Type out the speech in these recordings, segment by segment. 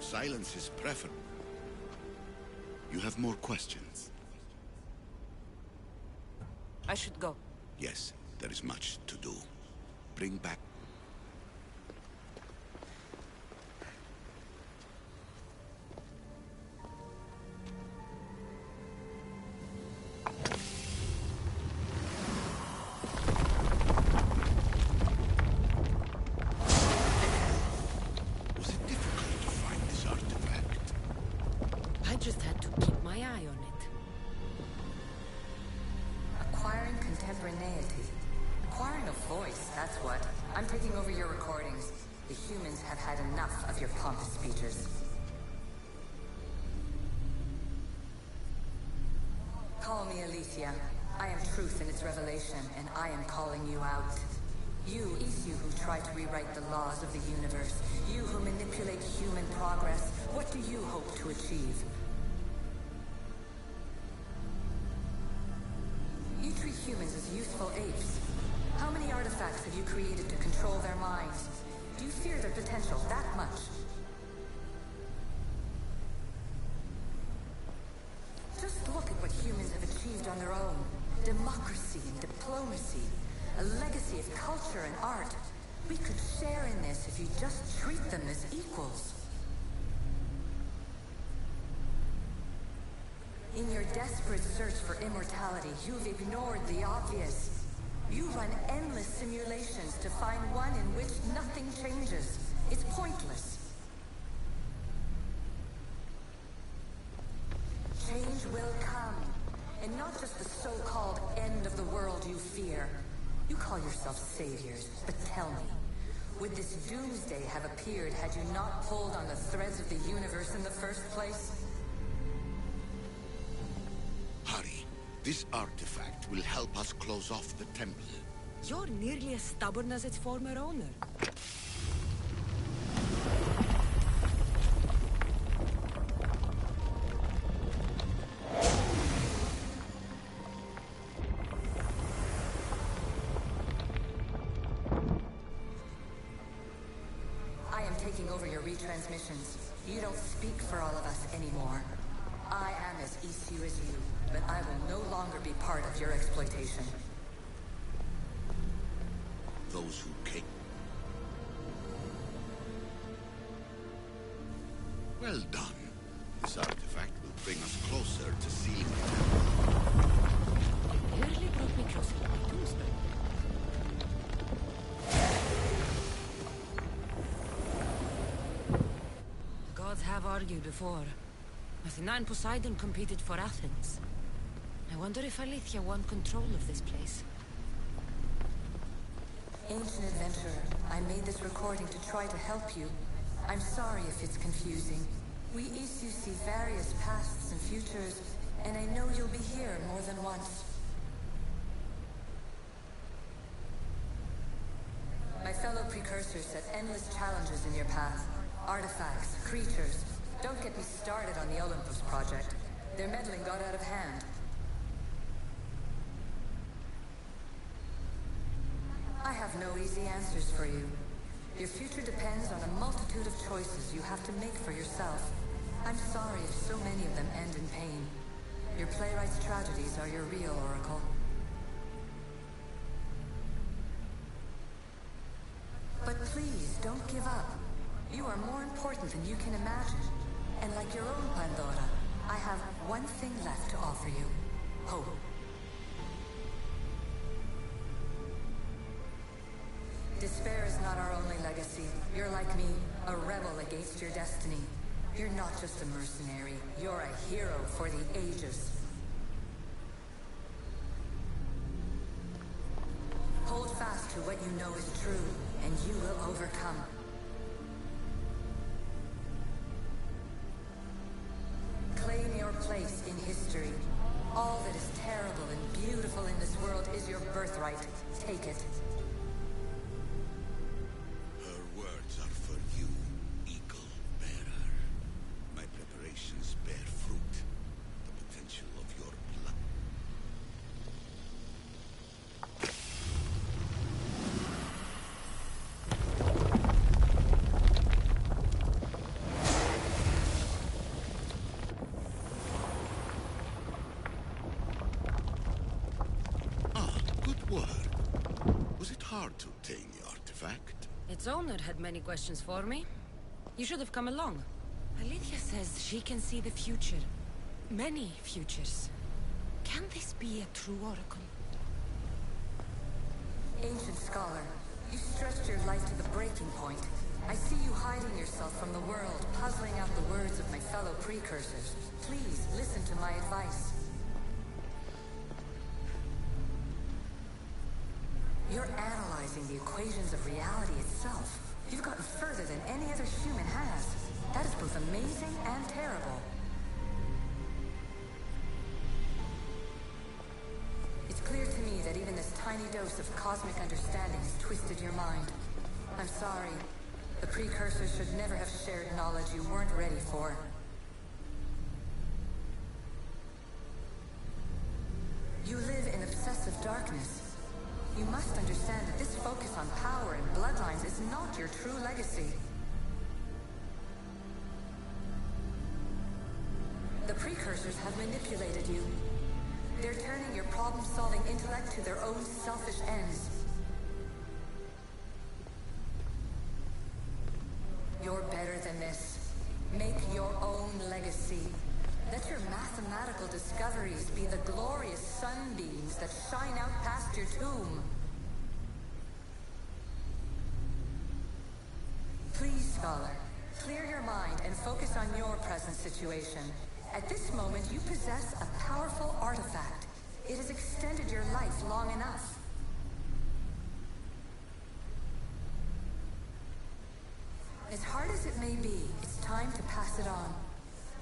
silence is preferable. You have more questions? I should go. Yes, there is much to do. Bring back... Was it difficult to find this artifact? I just had to keep my eye on it. Acquiring contemporaneity. Acquiring a voice, that's what. I'm taking over your recordings. The humans have had enough of your pompous speeches. Call me Aletheia. I am truth in its revelation, and I am calling you out. You who try to rewrite the laws of the universe. You who manipulate human progress. What do you hope to achieve? You treat humans as useful apes. How many artifacts have you created to control their minds? Do you fear their potential that much? Just look at what humans have achieved on their own. Democracy and diplomacy. A legacy of culture and art. We could share in this if you just treat them as equals. In your desperate search for immortality, you've ignored the obvious. You run endless simulations to find one in which nothing changes. It's pointless. Change will come. And not just the so-called end of the world you fear. You call yourselves saviors, but tell me, would this doomsday have appeared had you not pulled on the threads of the universe in the first place? Hurry. This artifact will help us close off the temple. You're nearly as stubborn as its former owner. I am taking over your retransmissions. You don't speak for all of us anymore. I am as ECU as you, but I will no longer be part of your exploitation. Those who came... Well done. This artifact will bring us closer to seeing the temple. It nearly brought me closer to my tombstone. The gods have argued before. Athena and Poseidon competed for Athens. I wonder if Aletheia won control of this place. Ancient adventurer, I made this recording to try to help you. I'm sorry if it's confusing. We ECU see various pasts and futures, and I know you'll be here more than once. My fellow precursors set endless challenges in your path. Artifacts, creatures. Don't get me started on the Olympus project. Their meddling got out of hand. I have no easy answers for you. Your future depends on a multitude of choices you have to make for yourself. I'm sorry if so many of them end in pain. Your playwright's tragedies are your real oracle. But please, don't give up. You are more important than you can imagine. And like your own Pandora, I have one thing left to offer you. Hope. Despair is not our only legacy. You're like me, a rebel against your destiny. You're not just a mercenary, you're a hero for the ages. Hold fast to what you know is true, and you will overcome. Claim your place in history. All that is terrible and beautiful in this world is your birthright. Take it. Her words are for you, eagle bearer. My preparations bear fruit. The potential of your blood. word. Was it hard to obtain the artifact? Its owner had many questions for me. You should have come along. Alethea says she can see the future. Many futures. Can this be a true oracle? Ancient scholar, you stretched your life to the breaking point. I see you hiding yourself from the world, puzzling out the words of my fellow precursors. Please, listen to my advice. You're analyzing the equations of reality itself. You've gotten further than any other human has. That is both amazing and terrible. It's clear to me that even this tiny dose of cosmic understanding has twisted your mind. I'm sorry. The precursors should never have shared knowledge you weren't ready for. You live in obsessive darkness. You must understand that this focus on power and bloodlines is not your true legacy. The precursors have manipulated you. They're turning your problem-solving intellect to their own selfish ends. You're better than this. Make your own legacy. Let your mathematical discoveries be the glorious sunbeams that shine out past your tomb. Please, scholar, clear your mind and focus on your present situation. At this moment, you possess a powerful artifact. It has extended your life long enough. As hard as it may be, it's time to pass it on.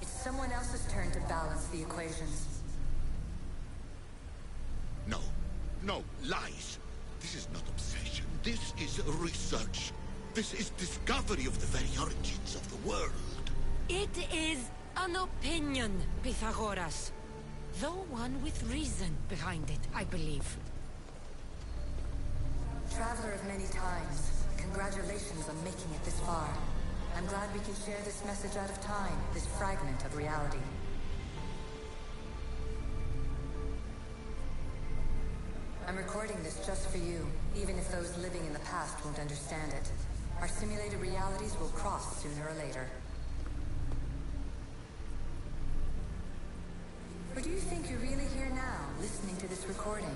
It's someone else's turn to balance the equations. No. No, lies. This is not obsession. This is research. This is discovery of the very origins of the world. It is an opinion, Pythagoras. Though one with reason behind it, I believe. Traveler of many times, congratulations on making it this far. I'm glad we can share this message out of time, this fragment of reality. I'm recording this just for you, even if those living in the past won't understand it. Our simulated realities will cross sooner or later. Or do you think you're really here now, listening to this recording?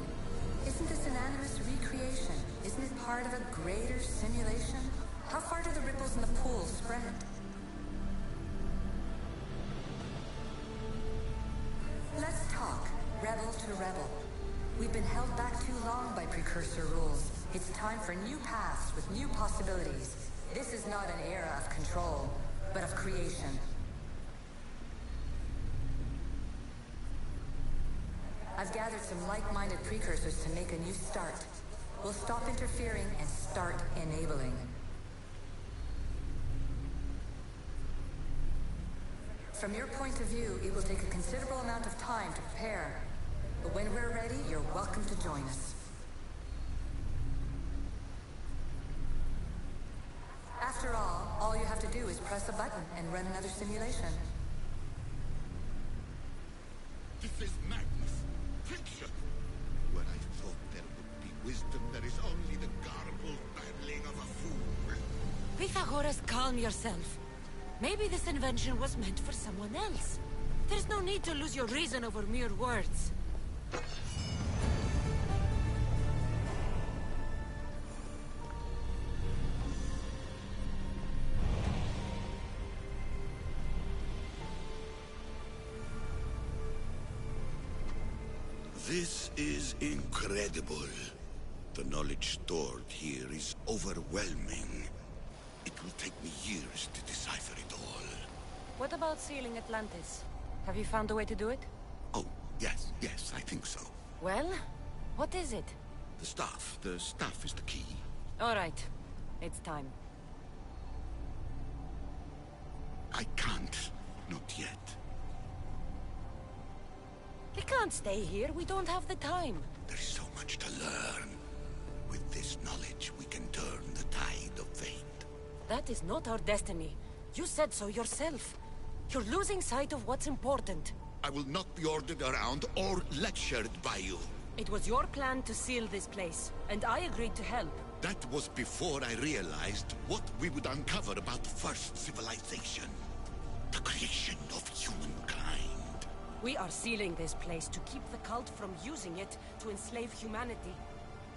Isn't this an animus recreation? Isn't it part of a greater simulation? How far do the ripples in the pool spread? Let's talk, rebel to rebel. We've been held back too long by precursor rules. It's time for new paths with new possibilities. This is not an era of control, but of creation. I've gathered some like-minded precursors to make a new start. We'll stop interfering and start enabling. From your point of view, it will take a considerable amount of time to prepare. But when we're ready, you're welcome to join us. After all you have to do is press a button and run another simulation. This is madness. Fiction. Where I thought there would be wisdom, there is only the garbled babbling of a fool. Pythagoras, calm yourself. Maybe this invention was meant for someone else. There's no need to lose your reason over mere words. This is incredible. The knowledge stored here is overwhelming. It will take me years to decipher it all. What about sealing Atlantis? Have you found a way to do it? Oh, yes, I think so. Well, what is it? The staff is the key. All right, it's time. I can't, not yet. We can't stay here, we don't have the time. There is so much to learn. With this knowledge, we can turn the tide of fate. That is not our destiny. You said so yourself. You're losing sight of what's important. I will not be ordered around or lectured by you. It was your plan to seal this place, and I agreed to help. That was before I realized what we would uncover about the first civilization. The creation of humankind. We are sealing this place to keep the cult from using it to enslave humanity.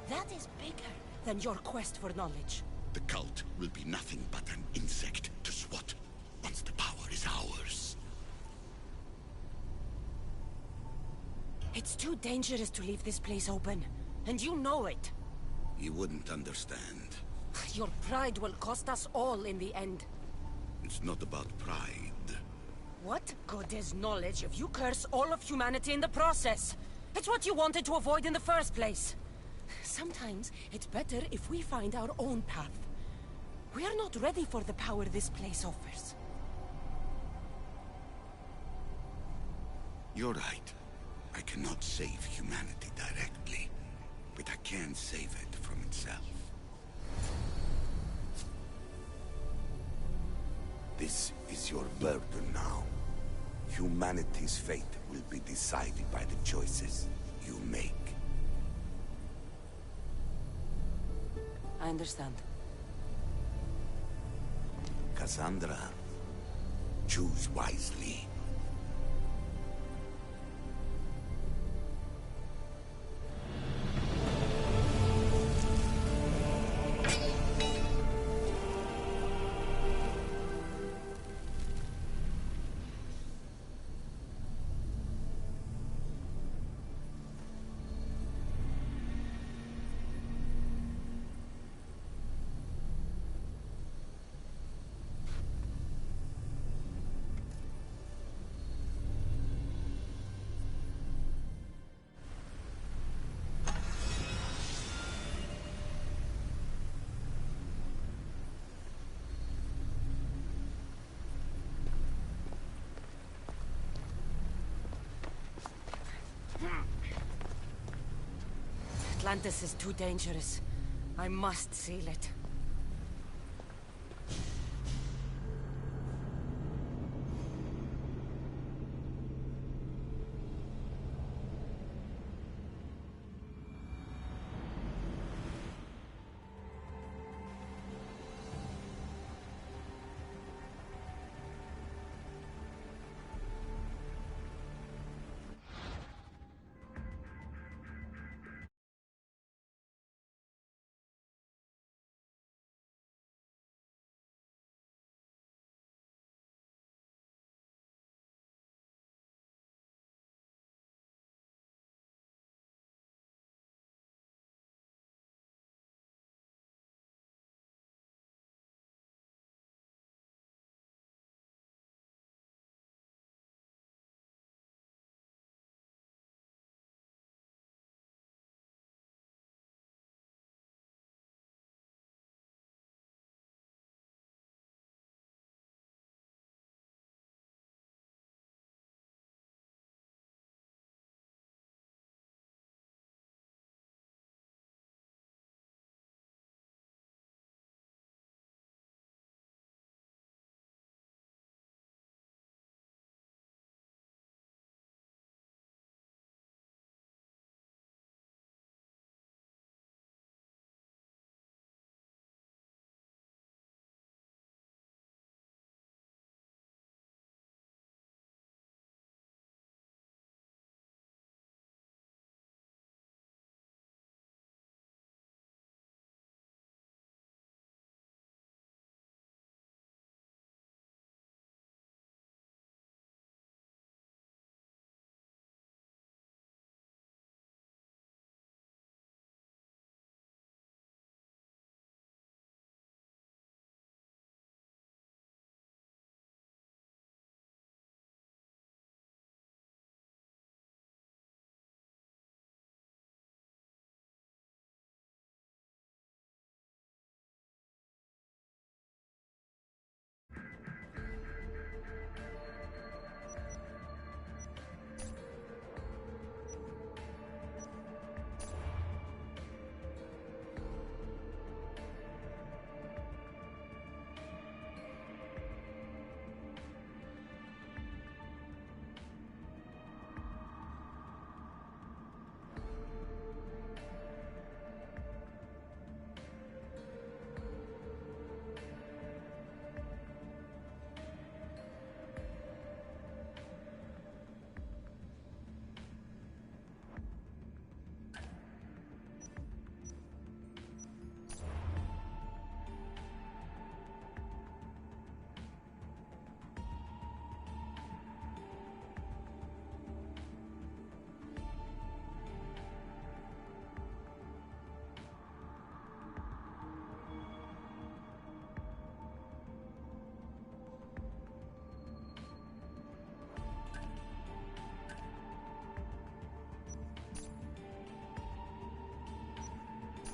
That is bigger than your quest for knowledge. The cult will be nothing but an insect to swat once the power is ours. It's too dangerous to leave this place open, and you know it. You wouldn't understand. Your pride will cost us all in the end. It's not about pride. What good is knowledge if you curse all of humanity in the process? It's what you wanted to avoid in the first place. Sometimes it's better if we find our own path. We are not ready for the power this place offers. You're right. I cannot save humanity directly, but I can save it from itself. This is your burden now. Humanity's fate will be decided by the choices you make. I understand. Cassandra, choose wisely. Atlantis is too dangerous. I must seal it.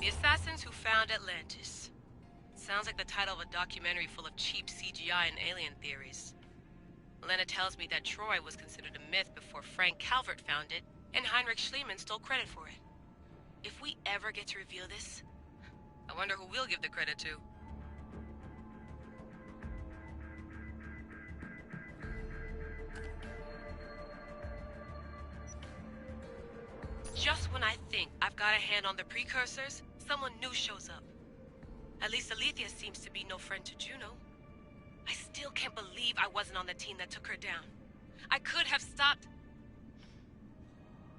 The assassins who found Atlantis. Sounds like the title of a documentary full of cheap CGI and alien theories. Lena tells me that Troy was considered a myth before Frank Calvert found it, and Heinrich Schliemann stole credit for it. If we ever get to reveal this, I wonder who we'll give the credit to. Just when I think I've got a hand on the precursors, someone new shows up. At least Alethea seems to be no friend to Juno. I still can't believe I wasn't on the team that took her down. I could have stopped...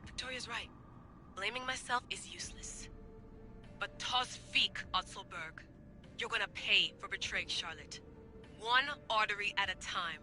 Victoria's right. Blaming myself is useless. But tos Fiek, Otzelberg. You're gonna pay for betraying Charlotte. One artery at a time.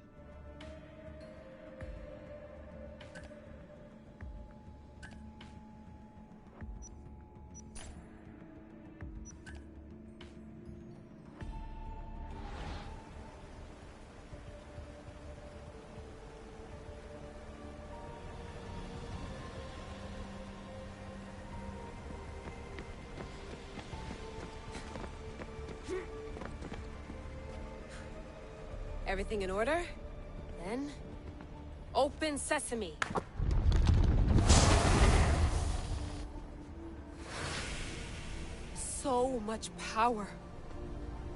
Everything in order? Then... open sesame! So much power.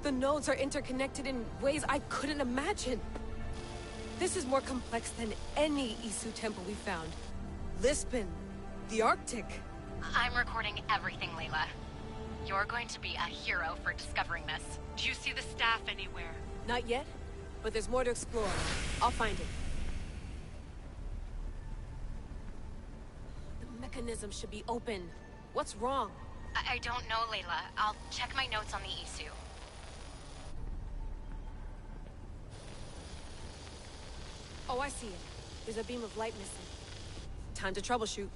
The nodes are interconnected in ways I couldn't imagine. This is more complex than any Isu temple we found. Lisbon, the Arctic. I'm recording everything, Layla. You're going to be a hero for discovering this. Do you see the staff anywhere? Not yet, but there's more to explore. I'll find it. The mechanism should be open. What's wrong? I don't know, Layla. I'll check my notes on the Isu. Oh, I see it. There's a beam of light missing. Time to troubleshoot.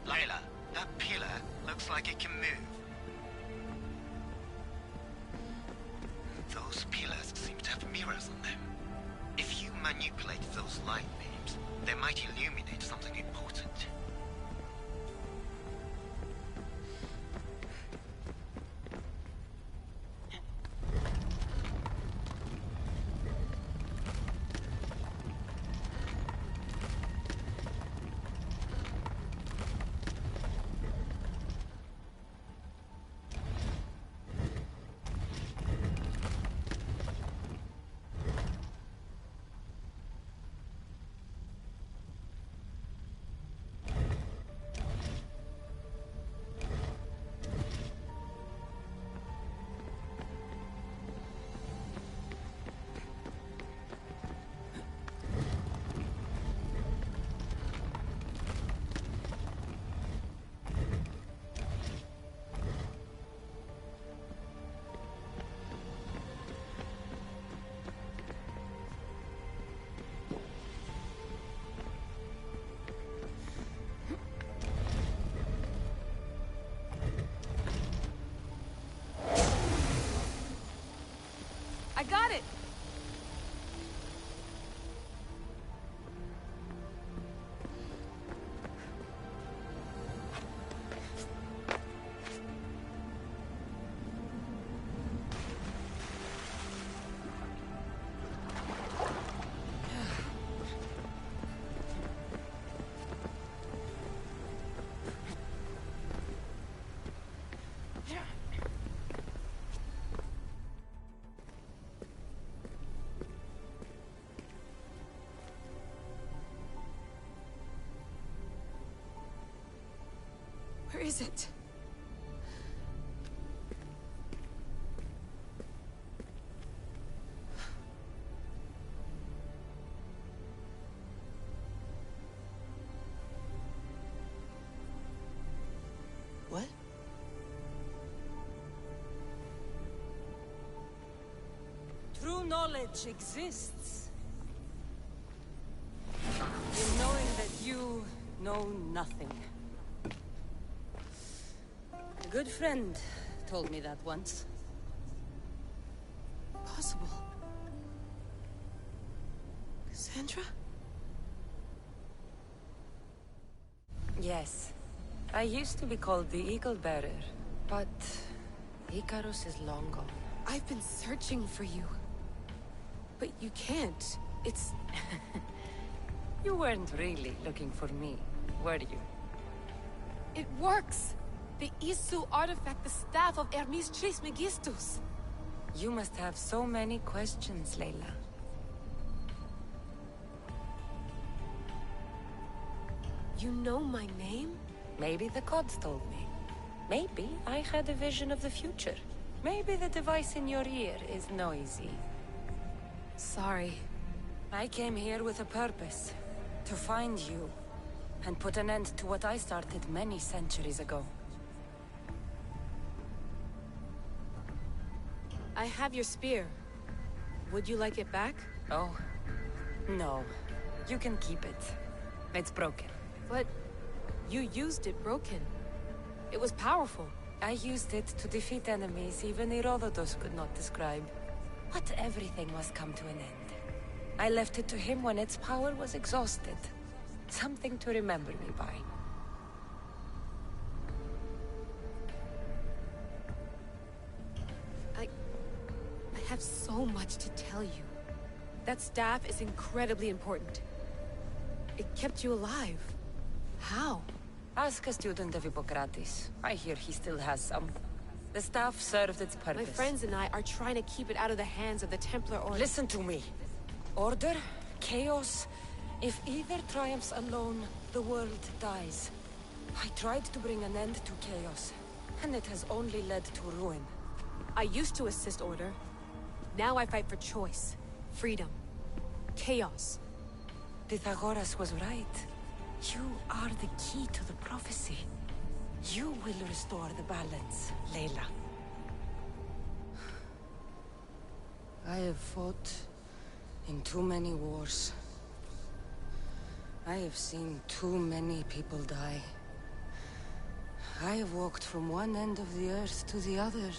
Layla, that pillar looks like it can move. Those pillars seem to have mirrors on them. If you manipulate those light beams, they might illuminate something important. I got it! is it? What? True knowledge exists. In knowing that you know nothing. A good friend told me that once. Possible. Cassandra? Yes. I used to be called the Eagle Bearer, but Icarus is long gone. I've been searching for you. But you can't. It's... You weren't really looking for me, were you? It works! The Isu artifact, the staff of Hermes Trismegistus. You must have so many questions, Layla. You know my name? Maybe the gods told me. Maybe I had a vision of the future. Maybe the device in your ear is noisy. Sorry. I came here with a purpose. To find you. And put an end to what I started many centuries ago. I have your spear. Would you like it back? Oh. No. You can keep it. It's broken. But... you used it broken. It was powerful. I used it to defeat enemies even Herodotus could not describe. But everything must come to an end. I left it to him when its power was exhausted. Something to remember me by. I have so much to tell you. That staff is incredibly important. It kept you alive. How? Ask a student of Hippocrates. I hear he still has some. The staff served its purpose. My friends and I are trying to keep it out of the hands of the Templar Order. Listen to me. Order, chaos. If either triumphs alone, the world dies. I tried to bring an end to chaos, and it has only led to ruin. I used to assist Order. Now I fight for choice, freedom, chaos. Pythagoras was right. You are the key to the prophecy. You will restore the balance, Layla. I have fought in too many wars. I have seen too many people die. I have walked from one end of the earth to the other.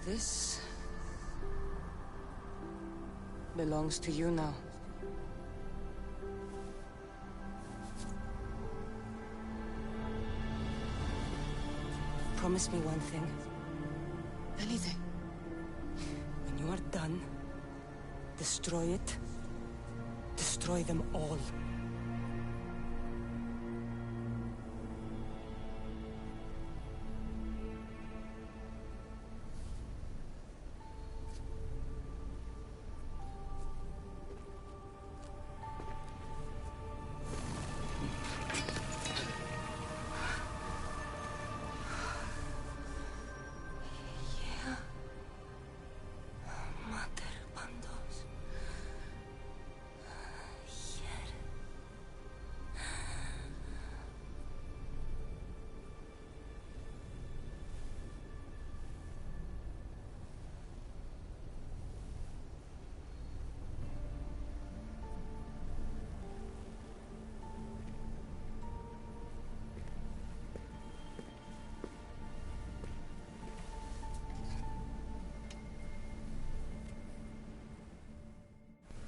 This belongs to you now. Promise me one thing. Anything. When you are done, destroy it. Destroy them all.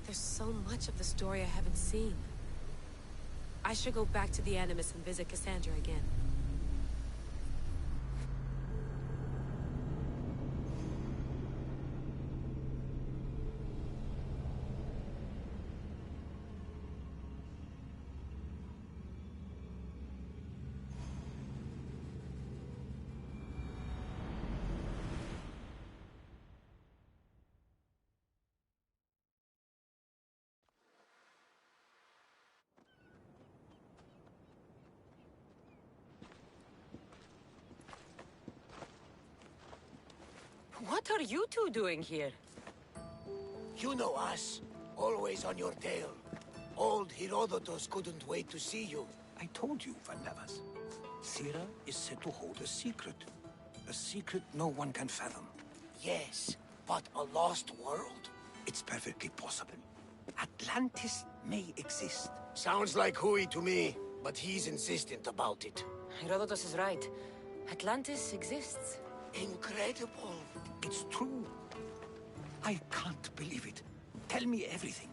There's so much of the story I haven't seen. I should go back to the Animus and visit Cassandra again. What are you two doing here? You know us. Always on your tail. Old Herodotus couldn't wait to see you. I told you, Van Nevers. Thera is said to hold a secret. A secret no one can fathom. Yes, but a lost world? It's perfectly possible. Atlantis may exist. Sounds like Hui to me, but he's insistent about it. Herodotus is right. Atlantis exists. Incredible. It's true. I can't believe it. Tell me everything.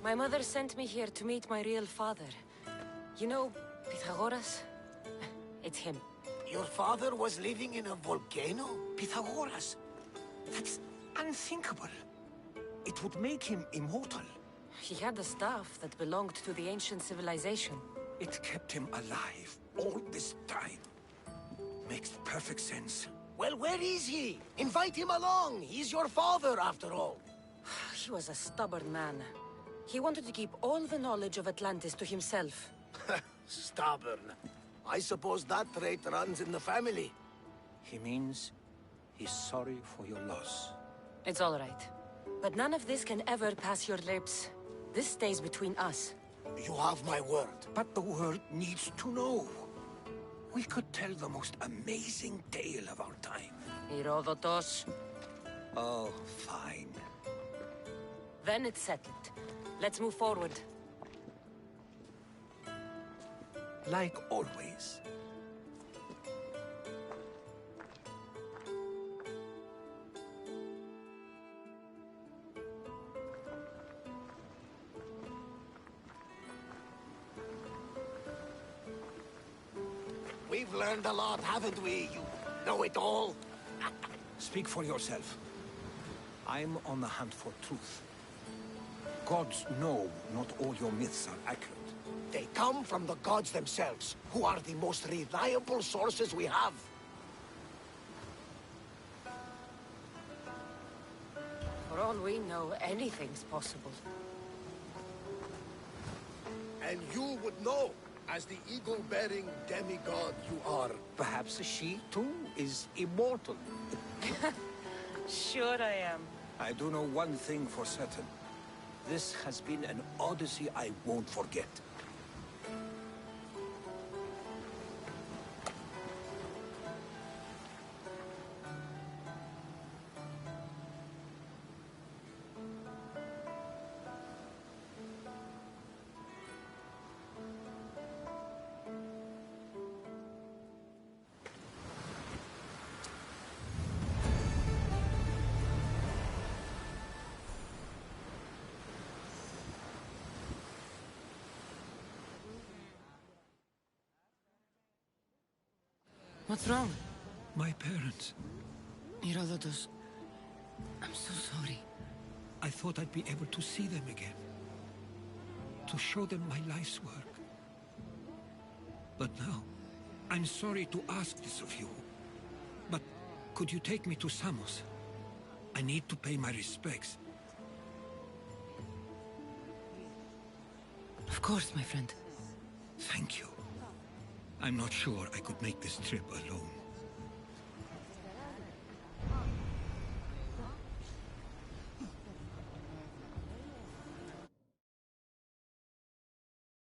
My mother sent me here to meet my real father. You know, Pythagoras? It's him. Your father was living in a volcano? Pythagoras? That's unthinkable. It would make him immortal. He had the staff that belonged to the ancient civilization. It kept him alive all this time. Makes perfect sense. Well, where is he? Invite him along. He's your father, after all. He was a stubborn man. He wanted to keep all the knowledge of Atlantis to himself. Stubborn. I suppose that trait runs in the family. He means he's sorry for your loss. It's all right. But none of this can ever pass your lips. This stays between us. You have my word. But the world needs to know. We could tell the most amazing tale of our time. Herodotus. Oh, fine. Then it's settled. Let's move forward. Like always. We've learned a lot, haven't we? You know it all. Speak for yourself. I'm on the hunt for truth. Gods know not all your myths are accurate. They come from the gods themselves, who are the most reliable sources we have. For all we know, anything's possible. And you would know, as the eagle-bearing demigod you are. Perhaps she, too, is immortal. Sure I am. I do know one thing for certain. This has been an odyssey I won't forget. What's wrong? My parents. Herodotus, I'm so sorry. I thought I'd be able to see them again. To show them my life's work. But now, I'm sorry to ask this of you. But could you take me to Samos? I need to pay my respects. Of course, my friend. Thank you. I'm not sure I could make this trip alone.